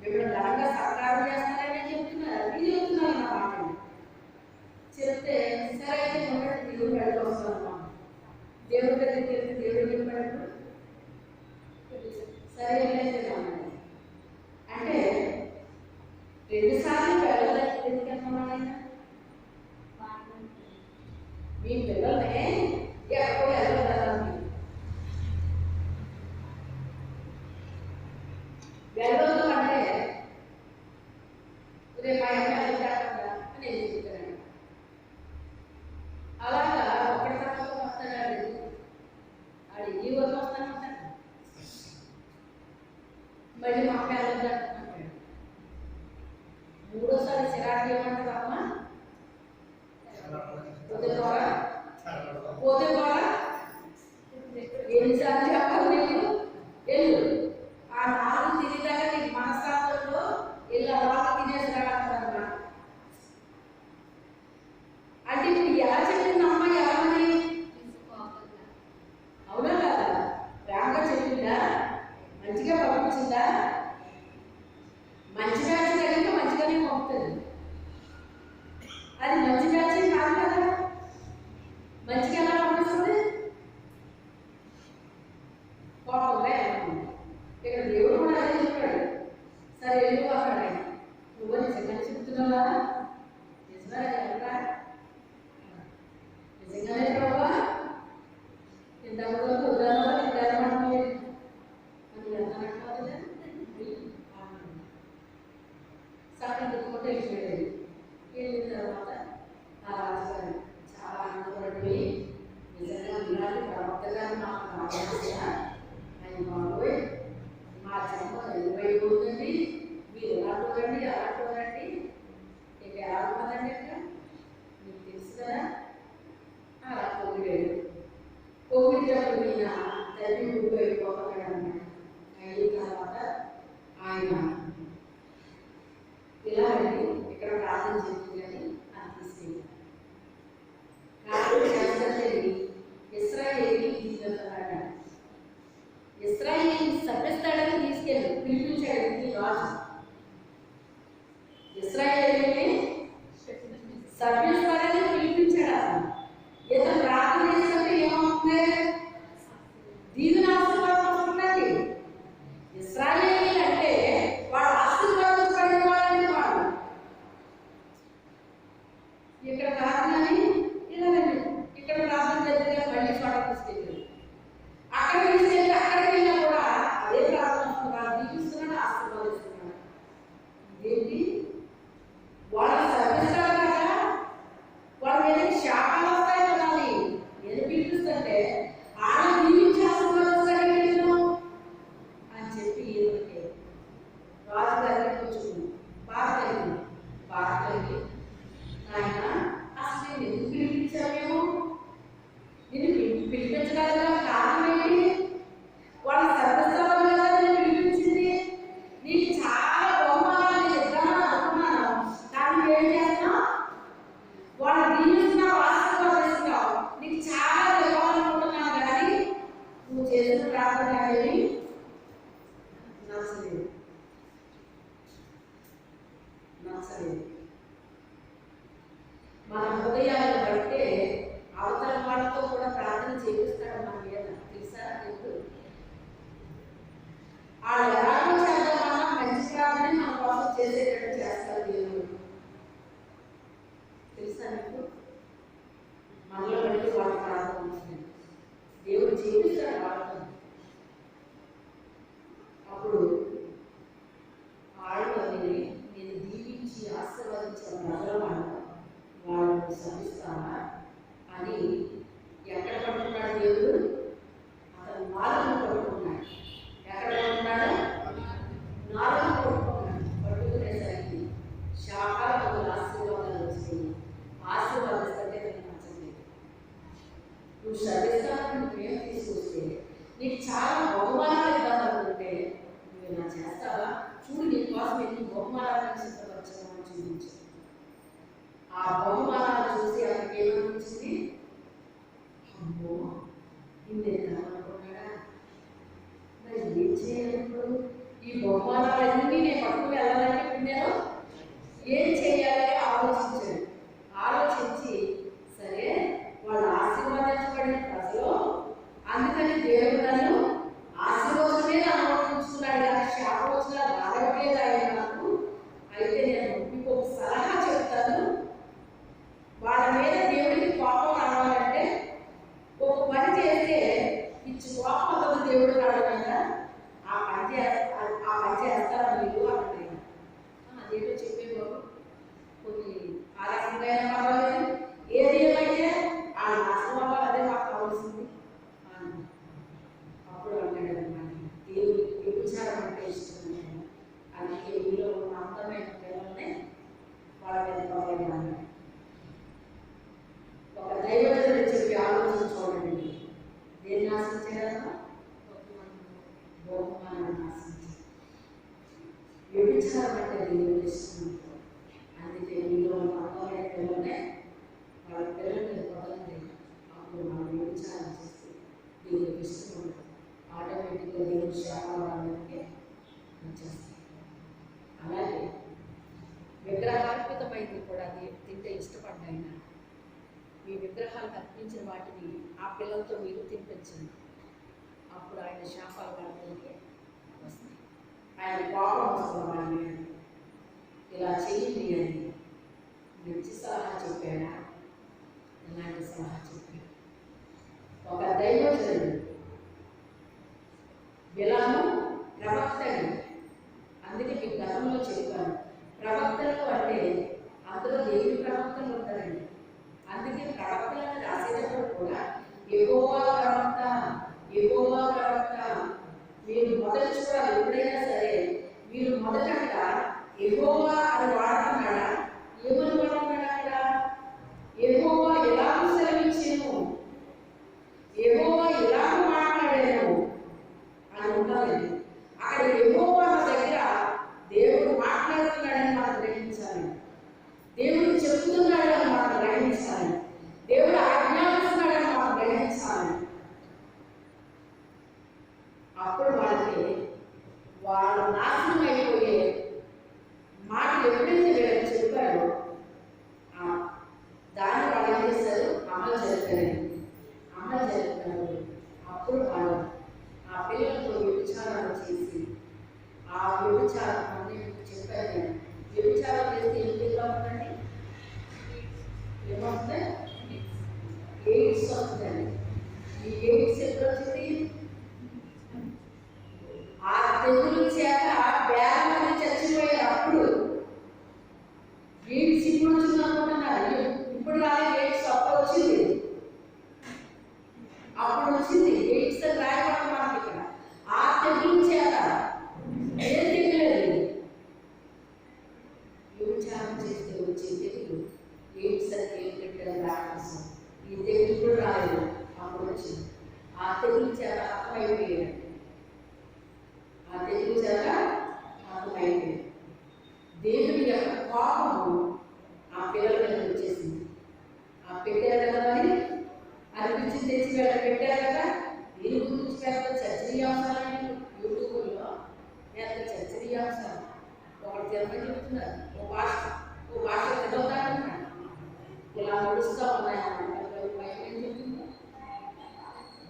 ఇప్పుడు ఘనంగా సత్కారం చేస్తారని చెప్తున్నారు, అది చెప్తున్నారు నా మాటని చెప్తే సరే అయితే మొదటి దేవుడు వెళ్ళి వస్తాను. దేవుడి దగ్గరికి వెళ్తే దేవుడు చెప్పాడు సరే వెళ్ళైతే అంటే 2 సార్లు వెళ్ళడానికి ఎందుకన్నాడు మీ పిల్లల్ని ఎక్కడో వెళ్ళగలరు వెళ్ళొద్దు అంటే రేపు మా అమ్మ వెళ్తాడా అని నేను చెప్తాను. అలాగా ఒకటి తర్వాత వస్తాడు ఆడు ఈ ఊరికి వస్తానంటాడు, మళ్ళీ మా అమ్మ వెళ్తాడు. మూడోసారి చిరాకు ఏమంటారు అమ్మ పోతే పోరా ఎన్నిసార్లు చెప్పాలి నేను వెళ్ళు ఆ 4 తినేదాకా నీకు మనస్తాపంలో వెళ్ళి అలా తినేసి రాగలరా అంటే ఇప్పుడు ఎలా చెప్పింది అమ్మ ఎవరని అవునా కదా ప్రేమగా చెప్పిందా మంచిగా పంపించిందా మంచి బ్యాచ్ కలిగితే మంచిగానే పంపుతుంది. అది మంచి బ్యాచ్ కాదు కదా మంచిగా ఎలా పంపిస్తుంది కోపంగా ఇక్కడ దేవుడు కూడా అదే చెప్పాడు సరే వెళ్ళు అక్కడ నువ్వు నిజంగా చెప్తున్నావా నిజమే ఎక్కడ నిజంగానే ప్రభావ ఇంతకు ఉదాహరణ సక్కగా వెళ్ళిపోయాడు. వెళ్ళిన తర్వాత ఆ రాజుగారు చాలా ఆనందపడిపోయి నిజంగా ఇలాంటి ప్రవక్తగారు మాకు కావాల్సిన ఆయన బాబోయ్ మా చెంప వెళ్ళిపోయిపోతుంది మీరు ఎలా చూడండి అలా చూడండి ఇక ఎలా ఉంటుందండి అక్కడ మీకు తెలుసు కదా అలా పొగిడాడు. పొగిడేటప్పుడు ఈయన తల్లి ఊరు అయిపోతున్నాడు అన్నమాట. అయిన తర్వాత ఆయన ఇలా వెళ్ళి ఇక్కడ ప్రార్థన చేస్తుంది అని అది తీసుకెళ్ళి ప్రార్థన చేస్తే ఇశ్రాయేలుని తీసుకెళ్తున్నాడు. ఇశ్రాయేలుని సభ్యస్థానాన్ని తీసుకెళ్ళి పిలిపించాడు రాజు. ఇశ్రాయేలుని సభ్యస్థానాన్ని పిలిపించాడు. ఇతను ప్రార్థన చేసినట్టు ఏమవుతుంది దీవెన ఆశీర్వాదం వస్తుందండి. ఇశ్రాయేలు అంటే వాడు ఆశీర్వాదించబడిన వాళ్ళని వాడు ఇక్కడ ప్రార్థనని ఇలా వెళ్ళి ఇక్కడ ప్రార్థన చేస్తే మళ్ళీ చోట తీసుకెళ్ళి అక్కడ తీసుకెళ్ళి అక్కడికి వెళ్ళినా కూడా అదే ప్రార్థన వస్తున్నారు దీపిస్తున్నాడు ఆశీర్వాదిస్తున్నాడు. ఇదేంటి వాళ్ళ సర్వీసాలు కదా వాళ్ళ మీద శాపాలు వస్తాయి కదా ఏది పిలిపిస్తుంటే ఆడ దీవించి ఆశీర్వాదిస్తాడు అని చెప్పి ఏదంటే రాజుగారికి కొంచెం బాధ కలిగి ఆయన అసలు నేను ఎందుకు పిలిపించామేమో నేను పిలిపించగలగా కారణం ఏంటి వాళ్ళ సర్వస్వం కదా నేను పిలిపించింది నీకు చాలా బహుమానాలు ఇద్దామని అనుకున్నాను కానీ ఏం చేస్తున్నావు వాళ్ళు దీవిస్తున్నావు ఆశీర్వాదిస్తున్నావు నీకు చాలా ఇవ్వాలనుకుంటున్నాను కానీ నువ్వు చేసిన ప్రార్థన అనేది నచ్చలేదు. మన హృదయాలను బట్టే అవతల వాళ్ళతో కూడా ప్రార్థన చేపిస్తాడు మన మీద తెలుసా దేవుడు. వాళ్ళు ఎలాగో చేద్దామన్నా మంచి ప్రార్థన మన కోసం చేసేటట్టు చేస్తాడు దేవుడు తెలుసా నీకు. మనలో బట్టి వాళ్ళ ప్రార్థన దేవుడు చేపిస్తాడు వాళ్ళతో. అప్పుడు వాళ్ళు అనేది నేను దీవించి ఆశీర్వదించిన ప్రజలవాడు వాళ్ళు శ్రమిస్తానా అని ఎక్కడ పడుతున్నాడు దేవుడు అతను నాలుగు పడుతున్నాడు. ఎక్కడ పడుతున్నాడు నాలుగు పడుతున్నాడు. పట్టుకునేసరికి శాపాలకు ఆశీర్వాదాలు వచ్చినాయి. ఆశీర్వాదిస్తే నచ్చలేదు. నువ్వు శ్రమిస్తాను నువ్వేం తీసుకొస్తే నీకు చాలా బహుమానాలు ఇద్దామనుకుంటే నువ్వు ఇలా చేస్తావా చూడు నీ కోసం ఎన్ని బహుమానాలను సిద్ధపరచామని చూపించు. ఆ బహుమానాలు చూసి అతనికి ఏమనిపించింది అమ్మో ఇన్ని అనుకున్నాడా మరి ఏం చేయాలి ఇప్పుడు ఈ బహుమానాలన్నీ నేను పట్టుకుని చేస్తారా మీరు అంటున్నాయి. అదేంటో చెప్పే బాబు కొన్ని ఆ రకంగా పర్వాలేదు, ఏది ఏమైతే ఆ నాశనం వల్ల అదే మాకు కావాల్సింది. అప్పుడు అంటాడు అన్నమాట, దేవుడు వ్యభిచారం అంటే ఇష్టం లేదు, అందుకే మీలో ఉన్న అందమైన పిల్లల్ని వాళ్ళ మీద పర్వాలేదు. ఒక దైవజనుడు చెప్పి ఆలోచన చూడండి, దేన్ని ఆశించారన్నా బహుమానాన్ని ఆశించారు. వ్యభిచారం అంటే దేవుడు ఇష్టం. అందుకే మీలో ఉన్న అందమైన పిల్లల్ని వాళ్ళ పిల్లల్ని వదలండి. అప్పుడు మనం వ్యభిచారం చేస్తే దేవుడికి ఇష్టం ఉంటుంది. ఆటోమేటిక్గా దేవుడు శాపాలకి వచ్చేస్తాయి. అలాగే విగ్రహార్పితమైంది కూడా తింటే ఇష్టపడ్డాయినా మీ విగ్రహాలకు అర్పించిన వాటిని ఆ పిల్లలతో మీరు తినిపించండి. అప్పుడు ఆయన శాపాలు వాళ్ళకి వస్తాయి. ఆయన కోపం వస్తుంది. ఇలా చేయండి అని మంచి సలహా చెప్పాడా, ఇలాంటి సలహా చెప్పాడు. ఒక దైవజనుడు బిలాము ప్రవక్తని, అందుకే మీకు గతంలో చెప్పాను, ప్రవక్తలు అంటే అందులో దేవుని ప్రవక్తలు ఉంటారండి. అందుకే ప్రవక్తలను రాసేటప్పుడు కూడా యెహోవా ప్రవక్త, యెహోవా ప్రవక్త. మీరు మొదటి చూడాలి, ఎప్పుడైనా సరే మీరు మొదటగా యెహోవా అని వాడుతున్నాడా, ఏమని వాడుతున్నాడా? అక్కడ యెహోవా ఎలాగ సెలవిచ్చాను, యెహోవా ఎలాగ మాట్లాడాను అని ఉండాలండి. అక్కడ యెహోవా దగ్గర దేవుడు మాట్లాడుతున్నాడని మనం గ్రహించాలి, దేవుడు చెప్తున్నాడని మనం గ్రహించాలి, దేవుడు ఆజ్ఞాపిస్తున్నాడని మనం గ్రహించాలి. అప్పుడు వాళ్ళు నాశనం అయిపోయే మాటలు ఎప్పుడైతే వీళ్ళకి చెప్పారో దాన్ని వాళ్ళు ఏం చేస్తారు, అమలు జరుగుతారు. అప్పుడు వాళ్ళు ఆ పిల్లలతో వ్యభిచారాలు చేసి, ఆ వ్యభిచారం అన్నీ చెప్పారు. నేను వ్యభిచారం చేస్తే ఏం పిల్లలు ఏమవుతుంది, ఎయిడ్స్ వస్తుందండి. ఈ ఎయిడ్స్ ఎప్పుడు వచ్చింది, ఆ తెగులు చేత వేల చచ్చిపోయారు. అప్పుడు ఎయిడ్స్ ఇప్పుడు వచ్చింది అనుకుంటున్నారు, ఇప్పుడు రాలే ఎయిడ్స్ అప్పుడు వచ్చింది. అప్పుడు వచ్చింది ఎయిడ్స్ అని రాయబడి మనకి ఇక్కడ. ఆ తెగులు చేత ఏం తెగులేదు, వ్యభిచారం చేస్తే వచ్చే తెగులు ఎయిడ్స్ అని ఏం పెట్టారు రాక్షసం. ఈ తెగులు కూడా రాలేదు, అప్పుడు వచ్చింది. ఆ తెగులు చేత హతమైపోయారు, ఆ తెగులు చేత హతమైపోయారు. దేవుని యొక్క కోపము ఆ పిల్లల మీద వచ్చేసింది. ఆ పెట్టారు కదా అని అనిపించి తెచ్చి వీళ్ళ పెట్టారు కదా. దీని గురించి పెద్ద చర్చనీయాంశాలు యూట్యూబ్లో పెద్ద చర్చనీయాంశాలు ఒకటి తిరగని చెప్తున్నారు. ఓ భాష చదవుతాడన్నాడు, ఇలా నడుస్తూ ఉన్నాయన్నమాట. బైబిల్ ఏం చెప్తుందో,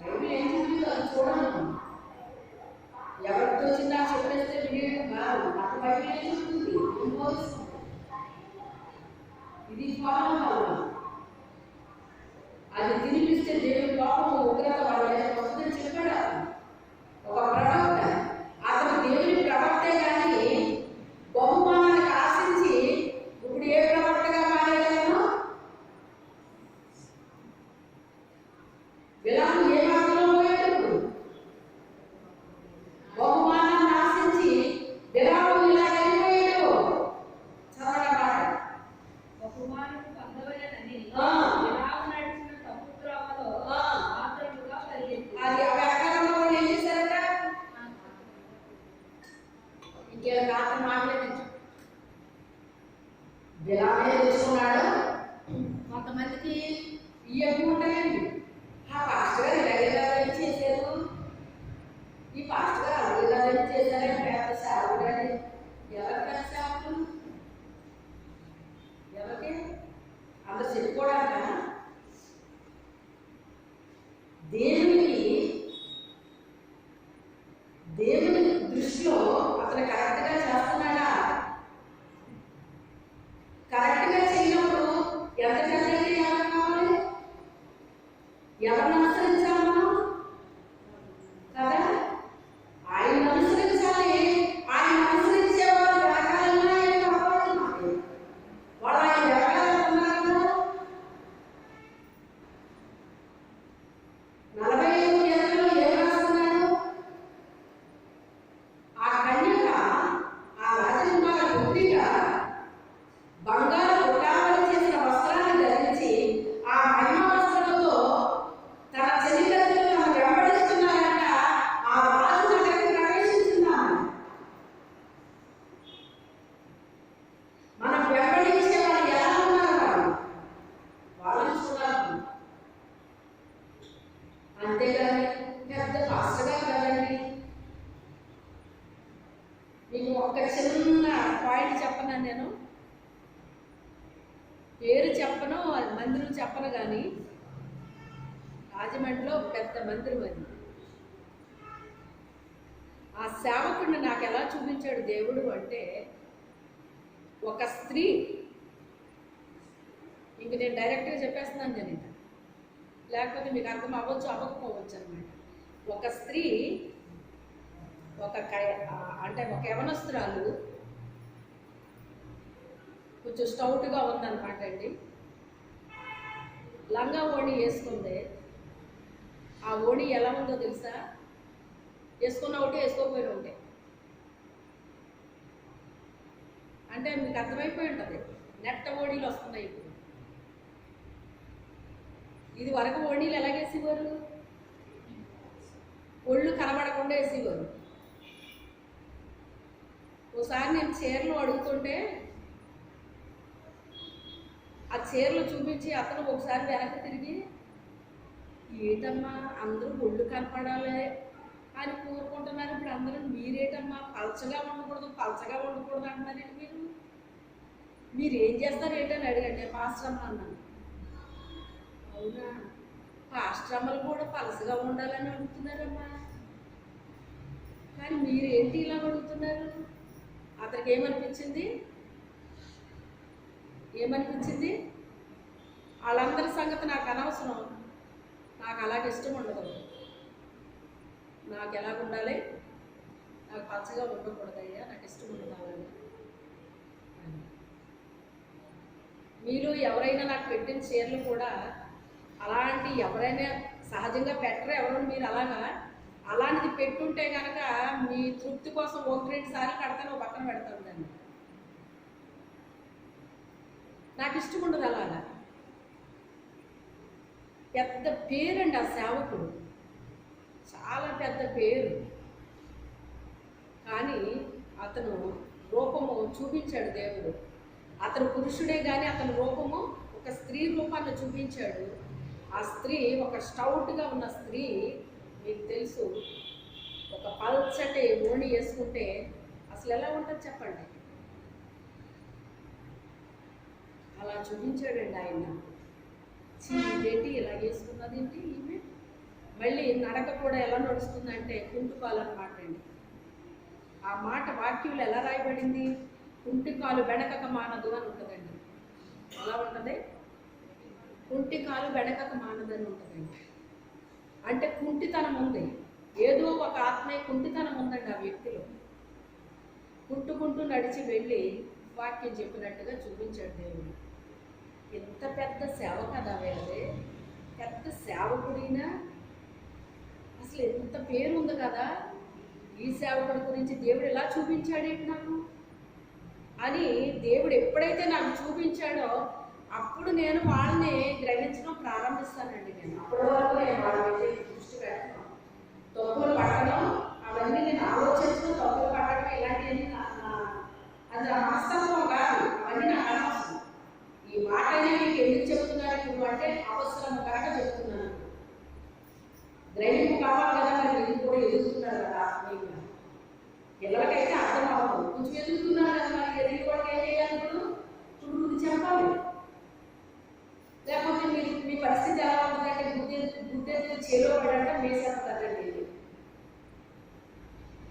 బైబిల్ ఏం చెప్తుందో అది చూడండి. ఎవరికి వచ్చిందా చెప్పేస్తే వినేయడం కాదు, నాకు బైబిల్ ఏం చెప్తుంది, ఏం బోధిస్తుంది, ఇది ఫాలో అవ్వాలి. అది తినిపిస్తే దేవుని కోపం ఉగ్రత వాళ్ళ మీద వస్తుందని చెప్పాడు ఒక ప్రవక్త. అతను దేవుని ప్రవక్తే కానీ బహుమానానికి ఆశించి ఇప్పుడు ఏ ప్రవక్తగా మారేయగలను? బిలాము ఏ మార్గంలో పోయేటప్పుడు బహుమానాన్ని ఆశించి బిలాము ఇలా వెళ్ళిపోయాడు. చదవడం మాట బహుమానం పొందవలెనని బిలాము నడిచిన తప్పు త్రోవలో ఆతురముగా పరిగెత్తాడు. అది అకాలంలో వాళ్ళు ఏం చేశారట, ఇంకేం కాక మాట్లాడించు. బిలామే తెలుసుకున్నాడు. కొంతమందికి ఈ ఎక్కువ ఉంటాయండి. ఆ పాస్టర్ గారు ఇలాగే చేశారు, ఈ పాస్టర్ గారు ఇలాగే చేశారని పెద్ద సేవకుడు అండి. ఎవరు పెద్ద సేవకులు, ఎవరికి అంత చెప్పుకోవడానిక? దేవుని దృష్టిలో అతను కరెక్ట్గా చేస్తున్నాడా? కరెక్ట్గా చేయనప్పుడు ఎంత కరెక్ట్గా ఎవరు కావాలి, ఎవరిని అనుసరించాలి మనం కదా? ఒక్క చిన్న పాయింట్ చెప్పనా నేను, పేరు చెప్పను, మందిరం చెప్పను, కానీ రాజమండ్రిలో పెద్ద మందిరం అది. ఆ సేవకుడిని నాకు ఎలా చూపించాడు దేవుడు అంటే, ఒక స్త్రీ, ఇంక నేను డైరెక్ట్గా చెప్పేస్తున్నాను నేను ఇంకా, లేకపోతే మీకు అర్థం అవ్వచ్చు అవ్వకపోవచ్చు అనమాట. ఒక స్త్రీ అంటే ఒక యవనస్తురాలు కొంచెం స్టౌట్గా ఉందన్నమాట అండి. లంగా ఓణి వేసుకుంది. ఆ ఓణి ఎలా ఉందో తెలుసా? వేసుకున్న ఒకటి వేసుకోకపోయిన ఒకటే. అంటే మీకు అర్థమైపోయి ఉంటుంది, నెట్ట ఓణీలు వస్తున్నాయి ఇప్పుడు. ఇది వరకు ఓణీలు ఎలాగేసేవారు? ఒళ్ళు కనబడకుండా వేసేవారు. ఒకసారి నేను చీరలు అడుగుతుంటే ఆ చీరలు చూపించి అతను ఒకసారి వెనక్కి తిరిగి, ఏటమ్మా అందరూ ఒళ్ళు కనపడాలి అని కోరుకుంటున్నారు, ఇప్పుడు అందరూ మీరేటమ్మా పలచగా ఉండకూడదు అంటున్నారండి. మీరు ఏం చేస్తారు ఏంటని అడిగాడు. నేను పాస్టర్ అమ్మ అన్నాను. అవునా, పాస్టర్ అమ్మలు కూడా పలసగా ఉండాలని అడుగుతున్నారమ్మా, కానీ మీరు ఏంటి ఇలా అడుగుతున్నారు? అతనికి ఏమనిపించింది? వాళ్ళందరి సంగతి నాకు అనవసరం, నాకు అలాగే ఇష్టం ఉండదు, నాకు ఎలాగ ఉండాలి, నాకు పచ్చగా ఉండకూడదయ్యా, నాకు ఇష్టం ఉండదు అలాగే. మీరు ఎవరైనా నాకు పెట్టిన చీరలు కూడా అలాంటి ఎవరైనా సహజంగా పెట్టరు ఎవరు, మీరు అలాంటిది పెట్టుంటే కనుక మీ తృప్తి కోసం 1-2 సార్లు కడతాను, ఒక పక్కన పెడతాను దాన్ని. నాకు ఇష్టం ఉండదు అలాగా. పెద్ద పేరండి ఆ సేవకుడు, చాలా పెద్ద పేరు. కానీ అతను రూపము చూపించాడు దేవుడు. అతను పురుషుడే కానీ అతని రూపము ఒక స్త్రీ రూపాన్ని చూపించాడు. ఆ స్త్రీ ఒక స్టౌట్గా ఉన్న స్త్రీ, మీకు తెలుసు, ఒక పల్చటి ఓణి వేసుకుంటే అసలు ఎలా ఉంటుంది చెప్పండి? అలా చూపించాడండి ఆయన. ఇదేంటి ఇలా వేసుకున్నది ఏంటి ఈమె? మళ్ళీ నడక కూడా ఎలా నడుస్తుందంటే కుంటుకాలు అన్నమాట అండి. ఆ మాట వాక్యంలో ఎలా రాయబడింది? కుంటికాలు వెనకక మానదు అని ఉంటుందండి. ఎలా ఉంటుంది? కుంటికాలు వెనకక మానదని ఉంటుందండి. అంటే కుంటితనం ఉంది, ఏదో ఒక ఆత్మీయ కుంటితనం ఉందండి ఆ వ్యక్తిలో. కుంటుకుంటూ నడిచి వెళ్ళి వాక్యం చెప్పినట్టుగా చూపించాడు దేవుడు. ఎంత పెద్ద సేవ కదా వేరే, పెద్ద సేవకుడినా అసలు ఎంత పేరు ఉంది కదా. ఈ సేవకుడి గురించి దేవుడు ఎలా చూపించాడేంటి నాకు అని దేవుడు ఎప్పుడైతే నాకు చూపించాడో అప్పుడు నేను వాళ్ళని గ్రహించడం ప్రారంభిస్తానండి. నేను అప్పటి వరకు నేను వాళ్ళ మీద దృష్టి పెట్టడం, తప్పులు పట్టడం, అవన్నీ నేను ఆలోచించడం, తప్పులు పట్టడం ఇలాంటివన్నీ అది నా వాస్తవం కాదు, అవన్నీ నాకు అనవసరం. ఈ మాట మీకు ఎందుకు చెబుతున్నారు ఇప్పుడు అంటే అవసరం కనుక చెప్తున్నాను. గ్రహింపు కావాలి కదా, మరి ఇది కూడా ఎదుగుతున్నారు కదా ఆత్మీయంగా. పిల్లలకైతే అర్థం అవ్వదు, కొంచెం ఎదుగుతున్నారు కదా, మరి ఎదిగి కూడా ఏం చేయాలి? ఇప్పుడు ఇది చెప్పాలి. లేకపోతే మీ పరిస్థితి ఎలా ఉంటుందంటే గుడ్డె చేలో పడంటే మేసేస్తారండి.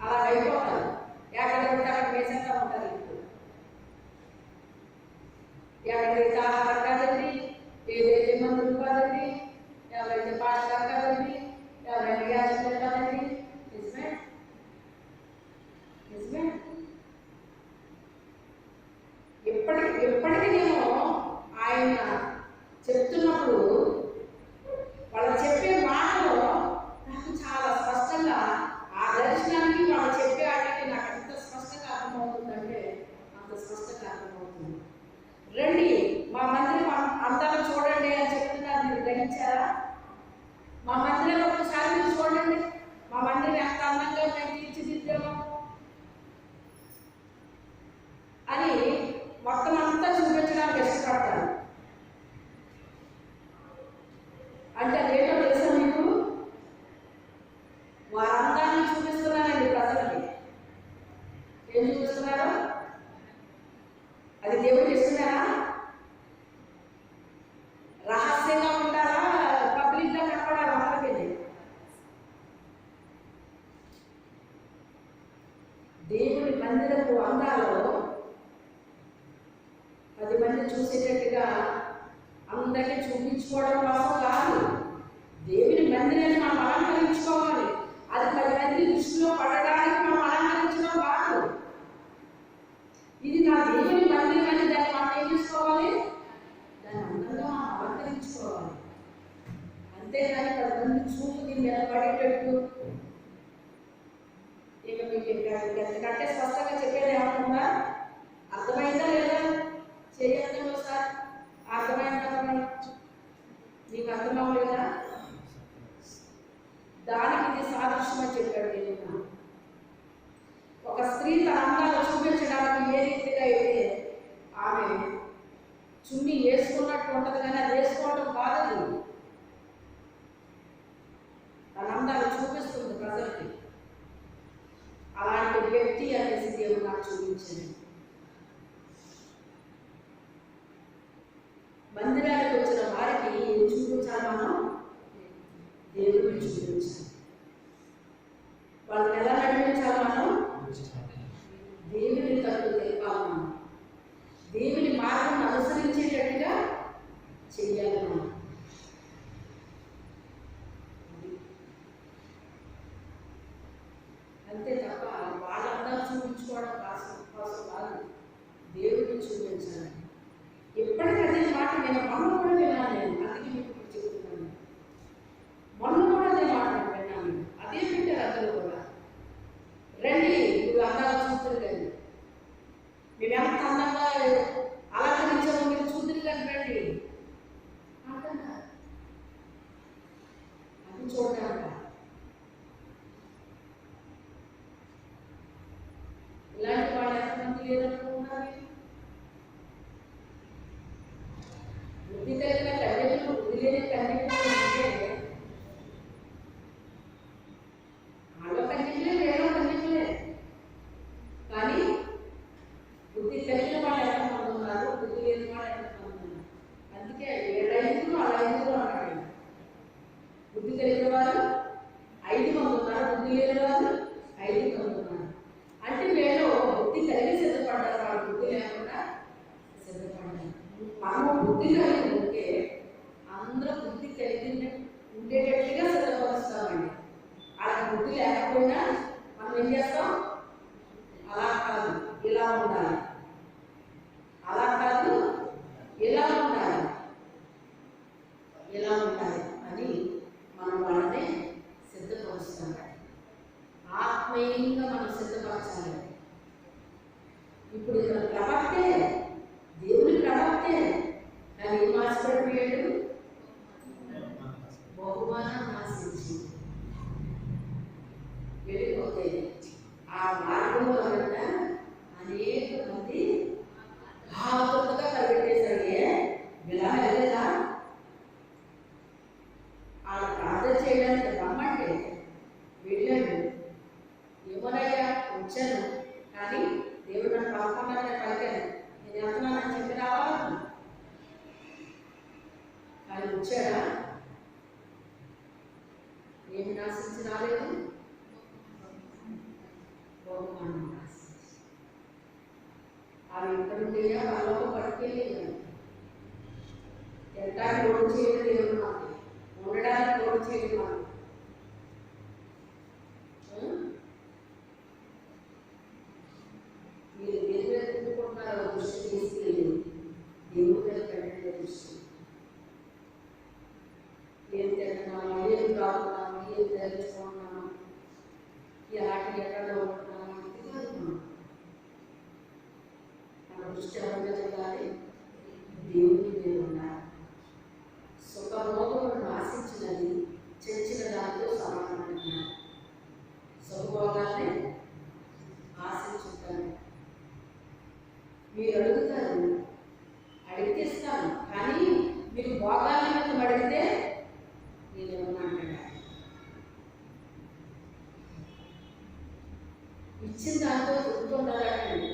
అలా అయిపోతారు, ఎక్కడ పడితే అక్కడ మేసేస్తా ఉంటారు. ఇప్పుడు ఎవరైతే ఆహారం కాదండి, ఏదైతే మందులు కాదండి, ఎవరైతే పాఠశాల కాదండి, ఎవరైతే యాజకులు కాదండి. నిజమే నిజమే. ఎప్పటికీ నేను ఆయన చెప్తున్నప్పుడు వాళ్ళు చెప్పే మాటలో నాకు చాలా స్పష్టంగా ఆ దర్శనానికి వాళ్ళు చెప్పే వాటికి నాకు ఎంత స్పష్టంగా అర్థమవుతుందంటే అంత స్పష్టంగా అర్థమవుతుంది. రండి మా మందిరం అంతలో చూడండి అని చెప్తున్నారు, మీరు గ్రహించారా? మా మందిరం ఒకసారి మీరు చూడండి, మా మందిరం ఎంత అందంగా మేము తీర్చిదిద్దాము అని మొత్తం అంతా చూపించడానికి ఇష్టపడతారు. అంటే అదేంటో తెలుసా మీకు? వారందరినీ చూపిస్తున్నారండి ప్రజలకి. ఏం చూపిస్తున్నారు? ఉంటారో అది దేవుడికి ఇష్టమేనా? రహస్యంగా ఉంటారా, పబ్లిక్గా కనపడాలి అందరికీ? దేవుడి మందిరపు అందాలలో 10 మంది చూసేటట్టుగా అందరికీ చూపించుకోవడం కోసం కాదు. దేవుని మందిరాన్ని మనం అలంకరించుకోవాలి. అది 10 మంది దృష్టిలో పడడానికి మనం అలంకరించడం కాదు. ఇది నా దేవుని మందిరం అని దాన్ని మనం ఏం చేసుకోవాలి? దాన్ని అందంగా మనం అలంకరించుకోవాలి. అంతేగాని 10 మంది చూపు దీని మీద పడేటట్టు. ఇక మీకు ఎంతకంటే స్పష్టంగా చెప్పేది ఏమన్నా అర్థమైందా లేదా? చేయండి సార్, అర్థమైందా? మీకు అర్థం అవ్వలేదా? దానికి ఇది సాదృశ్యం అని చెప్పాడు దేవుడు. ఒక స్త్రీ తన అందాలు చూపించడానికి ఏ రీతిగా అయితే ఆమె చున్ని వేసుకున్నట్టు ఉంటుంది, కానీ అది వేసుకోవడం కాదు. తన అందాలు చూపిస్తుంది ప్రజలకి. అలాంటి వ్యక్తి అనేసి దేవుడు నాకు చూపించింది. మందిరానికి వచ్చిన వారికి చూపించాలి, మనం దేవుడిని చూపించాలి. వాళ్ళని ఎలా నడిపించాలి? మనం దేవుని తట్టు తెలపాలి. మనం దేవుని మార్గం అనుసరించేటట్టుగా చెయ్యాలి. మనం అంతే తప్ప వాళ్ళంతా చూపించుకోవడం కోసం కాదు, దేవుడిని చూపించాలి. ఎప్పటికదే మాట నేను మొన్న కూడా విన్నాను. నేను అందుకే మీకు ఇప్పుడు చెప్తున్నాను. మొన్న కూడా అదే మాట విన్నాను. అదే పెట్టారు అందరూ కూడా. రండి, ఇప్పుడు అందాలు చూద్దరు కానీ, మేము ఎంత అందంగా అలంకరించామో మీరు చూద్దరు కానీ రండి అంటున్నారు. అది చూడాలంట. ఇలాంటి వాళ్ళు ఎంతమంది లేదనుకుంటున్నారు? బుద్ధి కలిగిన కన్యకలు, బుద్ధి లేని కన్యకలు అంటే వాళ్ళ కన్యకలే వేరే కన్యకలే. కానీ బుద్ధి కలిగిన వాళ్ళు ఎంతమంది ఉన్నారు, బుద్ధి లేని వాళ్ళు ఎంతమంది ఉన్నారు? అందుకే 7 ఐదుగురు అలా 5 అన్నాడు. బుద్ధి కలిగిన వారు 5 మంది ఉన్నారు, బుద్ధి లేని వారు 5 మంది ఉన్నారు. అంటే వీళ్ళు బుద్ధి కలిగి సిద్ధపడ్డారు, వాళ్ళు బుద్ధి లేకుండా సిద్ధపడ్డారు. మనము బుద్ధి కలిగి ఉంటే అందరూ బుద్ధి కలిగి ఉండేటట్టుగా సిద్ధపరుస్తామండి. అలా బుద్ధి లేకపోయినా మనం ఏం చేస్తాం? అలా కాదు, ఇలా ఉండాలి, అలా కాదు, ఇలా ఉండాలి, ఇలా ఉండాలి అని మనం వాళ్ళని సిద్ధపరుస్తాం. ఆత్మీయంగా మనం సిద్ధపరచాలి. ఇప్పుడు ఇక్కడ ప్రవక్తే, దేవుని ప్రవక్తే, కానీ ఏం ఆశపడిపోయాడు? బహుమానం ఆశించి వెళ్ళిపోతే ఆ మార్గంలో వెంట అనేక మంది ఆతురతగా పరిగెట్టేసరికి ఇలా వెళ్ళేదా? ఆ ప్రార్థన చేయడానికి రమ్మంటే వెళ్ళాడు. ఏమోనయ్యా వచ్చాను, కానీ దేవుడు నన్ను పంపమని పలికాను, నేను వెళ్తున్నానని చెప్పి రావాలను. కానీ వచ్చాడా? ఏమి నాశించి రాలేదు, బహుమానం నాశించి. అవి ఇక్కడుండేయా వాళ్ళలో పట్టుకెళ్ళి తినడానికి రోడ్డు చేయడం దేవుడు మాకు, ఉండడానికి రోడ్డు చేయడం మాకు. మీరు దేని మీద తిట్టుకుంటున్నారో దృష్టి తీసుకెళ్ళి దేవుడి మీద పెట్టండి దృష్టి. ఏం తింటున్నాము, ఏం తాగుతున్నాము, ఏం ధరించుకుంటున్నాము, ఎలాంటి ఎక్కడ ఉంటున్నాము, ఇది చదువుతున్నాం. మన దృష్టి ఎవరి మీద ఉండాలి? దేవుని మీద ఉండాలి. సుఖభోగములను ఆశించినది చచ్చిన దానితో సమానమైన సుఖభోగాన్ని ఆశించుతాను. మీరు అడుగుతారు, అడిగితే ఇస్తాను, కానీ మీరు భోగాల మీద అడిగితే నేనేమన్నా అంటాడా? ఇచ్చిన దాంతో తృప్తి ఉండాలండి.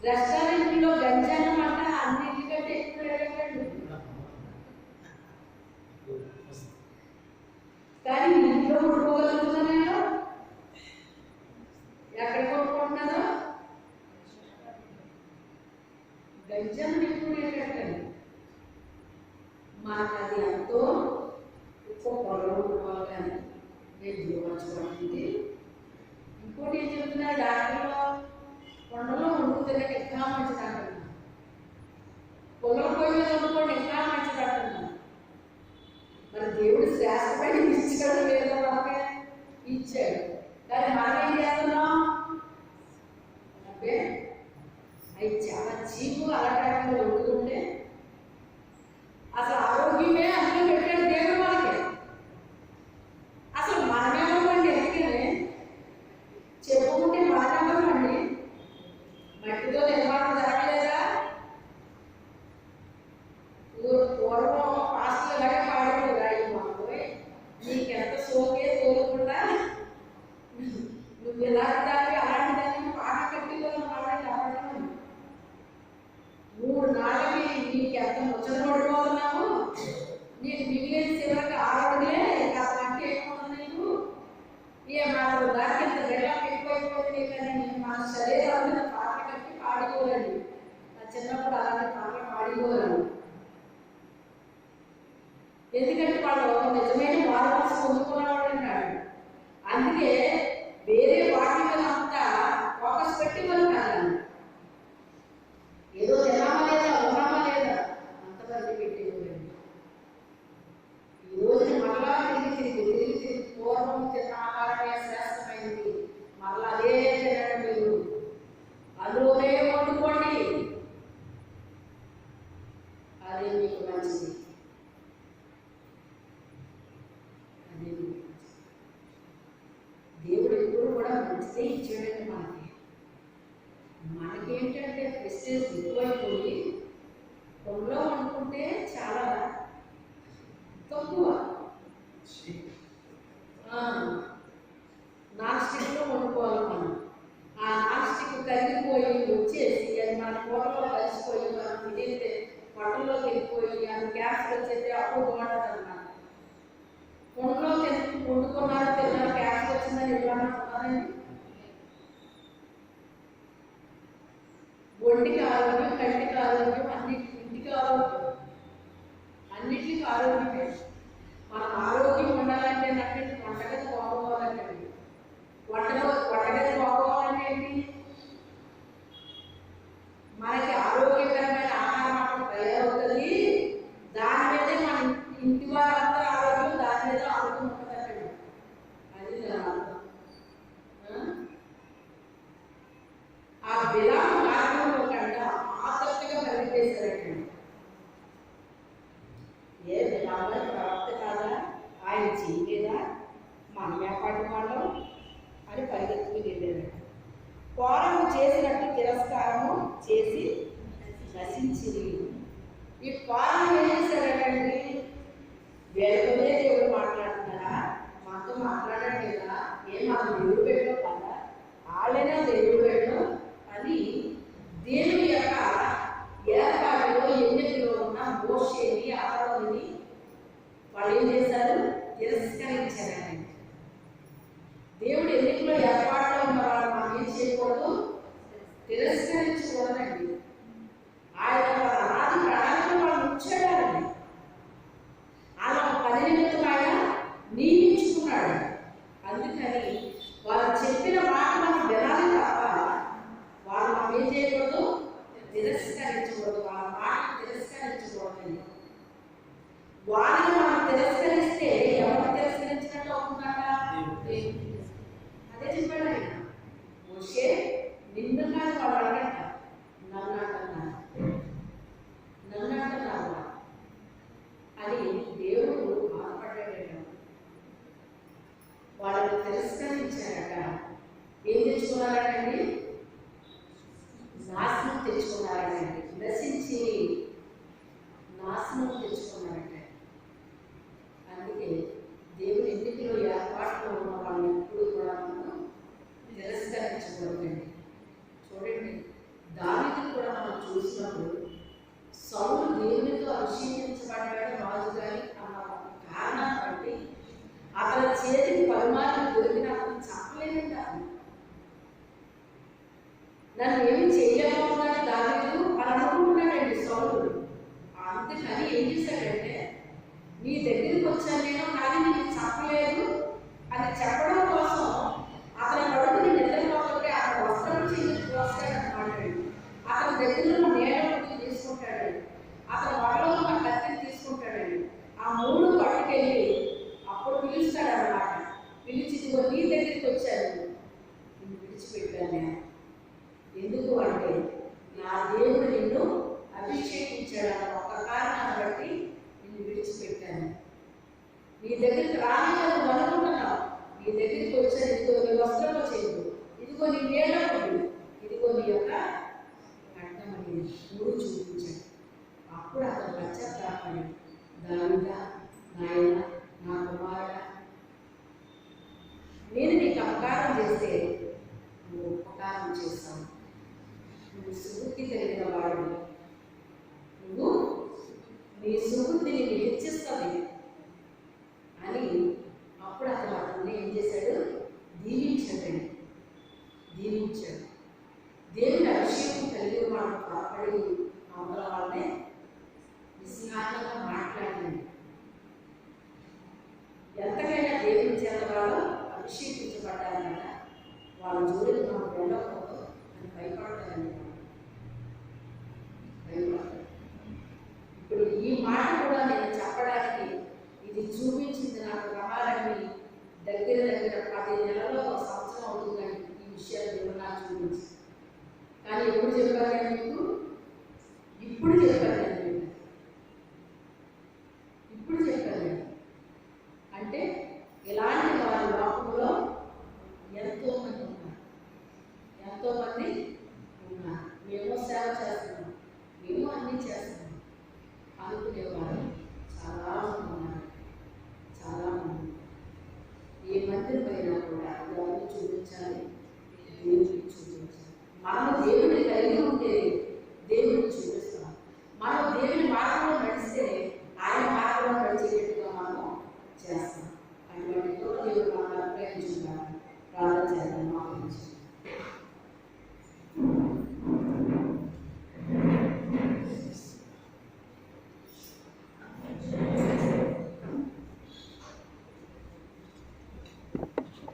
రెస్టారెంట్లో గంజి అన్నమాట అన్నిటికంటే ఎక్కువ రేటండి. కానీ ఇంట్లో కొనుక్కోగలుగుతున్నా నేను ఎక్కడ కొనుక్కుంటున్నాను? గంజాన్ని ఎక్కువ రేటండి. మాకు అది ఎంతో ఎక్కువ పొలం ఉండుకోవాలి కానీ నేను జీవించబడుతుంది. ఇంకోటి ఏం చెప్తున్నారు డాక్టర్లో, కొండలో వండుకునే ఇంకా మంచిది అంటున్నాను. పొగల పొయ్యి మీద వండుకోండి ఇంకా మంచిది అంటున్నాను. మరి దేవుడు శ్రేష్టమైన ఇచ్చాడు లేదా మనకే ఇచ్చాడు. కానీ మనం ఏం చేస్తున్నాం అంటే అవి చాలా చీపు అలాంటి వండుకుంటే అసలు ఆరోగ్యమే అన్నీ పెట్టాడు దేవుడు మనకి. అసలు మనమేమోండి ఎందుకని చెప్పుకుంటే మనమేమోండి మట్టితో నిర్మాణం జరగలేదా? పూర్వం పాస్టర్లు లాగా పాడేవారు మాకు నీకెంత సోకే తోలకుండా నువ్వు ఎలాంటి దాన్ని అలాంటి దాన్ని పాట కట్టిలో పాడండి అవడం 3 నాళ్ళకి నీకు ఎంత ముచ్చట పడిపోతున్నావు. నీకు మిగిలిన చివరికి ఆరోగ్యే అంటే ఏమవుతుంది నీకు ఏ మాత్రం దానికి ఇంత వెళ్ళం ఎక్కువైపోతుంది. కానీ నేను మన శరీరాన్ని పాట కట్టి పాడుకోవాలండి. నా చిన్నప్పుడు అలాంటి పాటలు పాడుకోవాలండి. ఎందుకంటే వాళ్ళు నిజమైన వారసు పొందుకున్నవాడు అన్నాడు. అందుకే వేరే వాటి మీద అంతా ఫోకస్ పెట్టి మనం కాదండి. ఏదో తినామా లేదా ఉన్నామా లేదా అంతవరకు పెట్టేవారండి. ఈ రోజు మరలా తిరిగి పూర్వం తిన్న ఆహారమే శ్రేష్టమైనది. మరలా అదే తినడం మీరు అందులోనే వండుకోండి, అదే మీకు మంచిది. అదే దేవుడు ఎప్పుడు కూడా మంచిదే ఇచ్చాడండి మనకి. మనకేంటంటే ప్రెస్టేజ్ ఎక్కువైపోయి కొండలో వండుకుంటే చాలా తక్కువ. నాన్ స్టిక్లో వండుకోవాలి మనం. ఆ నాన్ స్టిక్ కరిగిపోయి వచ్చేసి అది మన కూరలో కలిసిపోయి మనం తినేస్తే పొట్టల్లోకి వెళ్ళిపోయి అది గ్యాస్ వచ్చేస్తే అప్పుడు బాగుంటుంది అన్నమాట. కొండలో వండుకున్నారు తిన్నారు గ్యాస్ వచ్చిందని ఇవ్వాలనుకున్నారండి. ఒంటికి ఆరోగ్యం, కంటికి ఆరోగ్యం, ఇంటికి ఆరోగ్యం, అన్నిటికీ ఆరోగ్యమే. మనం ఆరోగ్యం ఉండాలంటే అంటే వంటగది బాగోవాలంటే వంటగది బాగోవాలంటే ఏంటి? మనకి ఆరోగ్యకరమైన ఆహారం అక్కడ తయారవుతుంది. దాని మీదే మన ఇంటి వారంతా ఆరోగ్యం, దాని మీద ఆరోగ్యం ఉంటుందండి. అది దాని అర్థం. ఆ బిలాము మార్గంలో కంటే ఆసక్తిగా పరిగెత్తేశారండి. ఏ బిలాము ప్రవక్త కాదా, ఆయన చేయలేదా, మన వ్యాపారి వాళ్ళం అని పరిగెత్తుకు వెళ్ళారంట. కోరము చేసినట్టు తిరస్కారము చేసి నశించింది. ఈ కోరం ఏం చేశారండి? వేరే దేవుడు మాట్లాడుతున్నారా, మాతో మాట్లాడట్లేదా, ఏం మాకు దేవుడు పెట్టో కదా, వాళ్ళైనా దేవుడు పెట్టో అని దేవుని యొక్క ఏర్పాటులో ఎన్నికలో ఉన్న మోషేని అహరోనుని వాళ్ళు ఏం చేశారు? తిరస్కరించారండి. దేవుడు ఎన్నికలో ఏర్పాటులో ఉన్న వాళ్ళు మనం ఏం చేయకూడదు? తిరస్కరించకూడదండి. ఆయన అనాది ప్రణాళిక వాళ్ళు ఉంచాడండి. అలా పని నిమిత్తం ఆయన నియమించుకున్నాడు. అందుకని వాళ్ళు చెప్పిన మాట మనం వినాలి తప్ప వాళ్ళు మనం ఏం చేయకూడదు? తిరస్కరించకూడదు. వాళ్ళ మాట తిరస్కరించకూడదండి. వాళ్ళని మనం తిరస్కరిస్తే ఎవరు తిరస్కరించినట్టు అవుతుందట? అదే చెప్పాడు ఆయన. మోషే నిన్ను కాదు వాళ్ళు అడగట, నన్ను అంటున్నారు అని దేవుడు బాధపడ్డాడట. వాళ్ళని తిరస్కరించారట. ఏం తెచ్చుకున్నారటండి? నాశనం తెచ్చుకున్నారటండి. నశించి నాశనం తెచ్చుకున్నారట. అందుకే దేవుడు ఎన్నికలో ఏర్పాటులో ఉన్న వాళ్ళని ఎప్పుడు కూడా మనం తిరస్కరించకూడదండి. చూడండి, దావీదు నన్ను ఏమి చేయలేకపోతున్నాను దావీదు అని అనుకుంటున్నాడండి సౌలు. అందుకని ఏం చేశాడంటే, నీ దగ్గరికి వచ్చాను నేను, కానీ నీకు చెప్పలేదు అని చెప్పడం కోసం అతని కడుపుని నిద్రపోతుంటే అతను వస్త్రం చేసి వస్తాడనమాట. అతని దగ్గర నేల తీసుకుంటాడండి, అతని వడలో ఉన్న కత్తిని తీసుకుంటాడండి. ఆ మూడు పట్టుకెళ్ళి అప్పుడు పిలుస్తాడనమాట. పిలిచి ఇదిగో నీ దగ్గరికి వచ్చాను, నిన్ను విడిచిపెట్టాను నేను. ఎందుకు అంటే నా దేవుడు నిన్ను అభిషేకించాడన్న ఒక కారణాన్ని బట్టి నిన్ను విడిచిపెట్టాను. నీ దగ్గరికి రానివ్వను అనుకుంటున్నావు, నీ దగ్గరికి వచ్చాను. ఇదిగో నీ వస్త్రంలో చేయదు, ఇదిగో నీ నేల పొడి, ఇదిగో నీ యొక్క కట్నం అనేది మూడు చూపించాడు. అప్పుడు అతను పశ్చాత్తాపడి, దావీదా నాయన నా కుమారుడా, నేను నీకు అపకారం చేస్తే నువ్వు ఉపకారం చేస్తావు, నువ్వు సుబుద్ధి కలిగిన వాడు, నువ్వు నీ సుబుద్ధిని హెచ్చిస్తావు అని అప్పుడు అతను అతన్ని ఏం చేశాడు, దీవించాడు. దేవుని అభిషేకం కలిగిన వాడు కాపాడి అవతల వాళ్ళనే విశ్వాసంగా మాట్లాడింది. ఎంతకైనా దేవుని చేత వాళ్ళు అభిషేకించబడ్డారు కదా, వాళ్ళ జోలికి మనం వెళ్ళకూడదు అని భయపడతారండి. ఇప్పుడు ఈ మాట కూడా నేను చెప్పడానికి ఇది చూపించింది నాకు ప్రమాణాన్ని దగ్గర 10 నెలలో 1 సంవత్సరం అవుతుందండి. ఈ విషయాలు దేవుడు నాకు చూపించి, కానీ ఎప్పుడు చెప్పాను మీకు? ఇప్పుడు చెప్పానండి. ఇప్పుడు చెప్పాను అంటే ఇలాంటి వారి లోకంలో ఎంతోమంది ఉన్నారు, ఎంతోమంది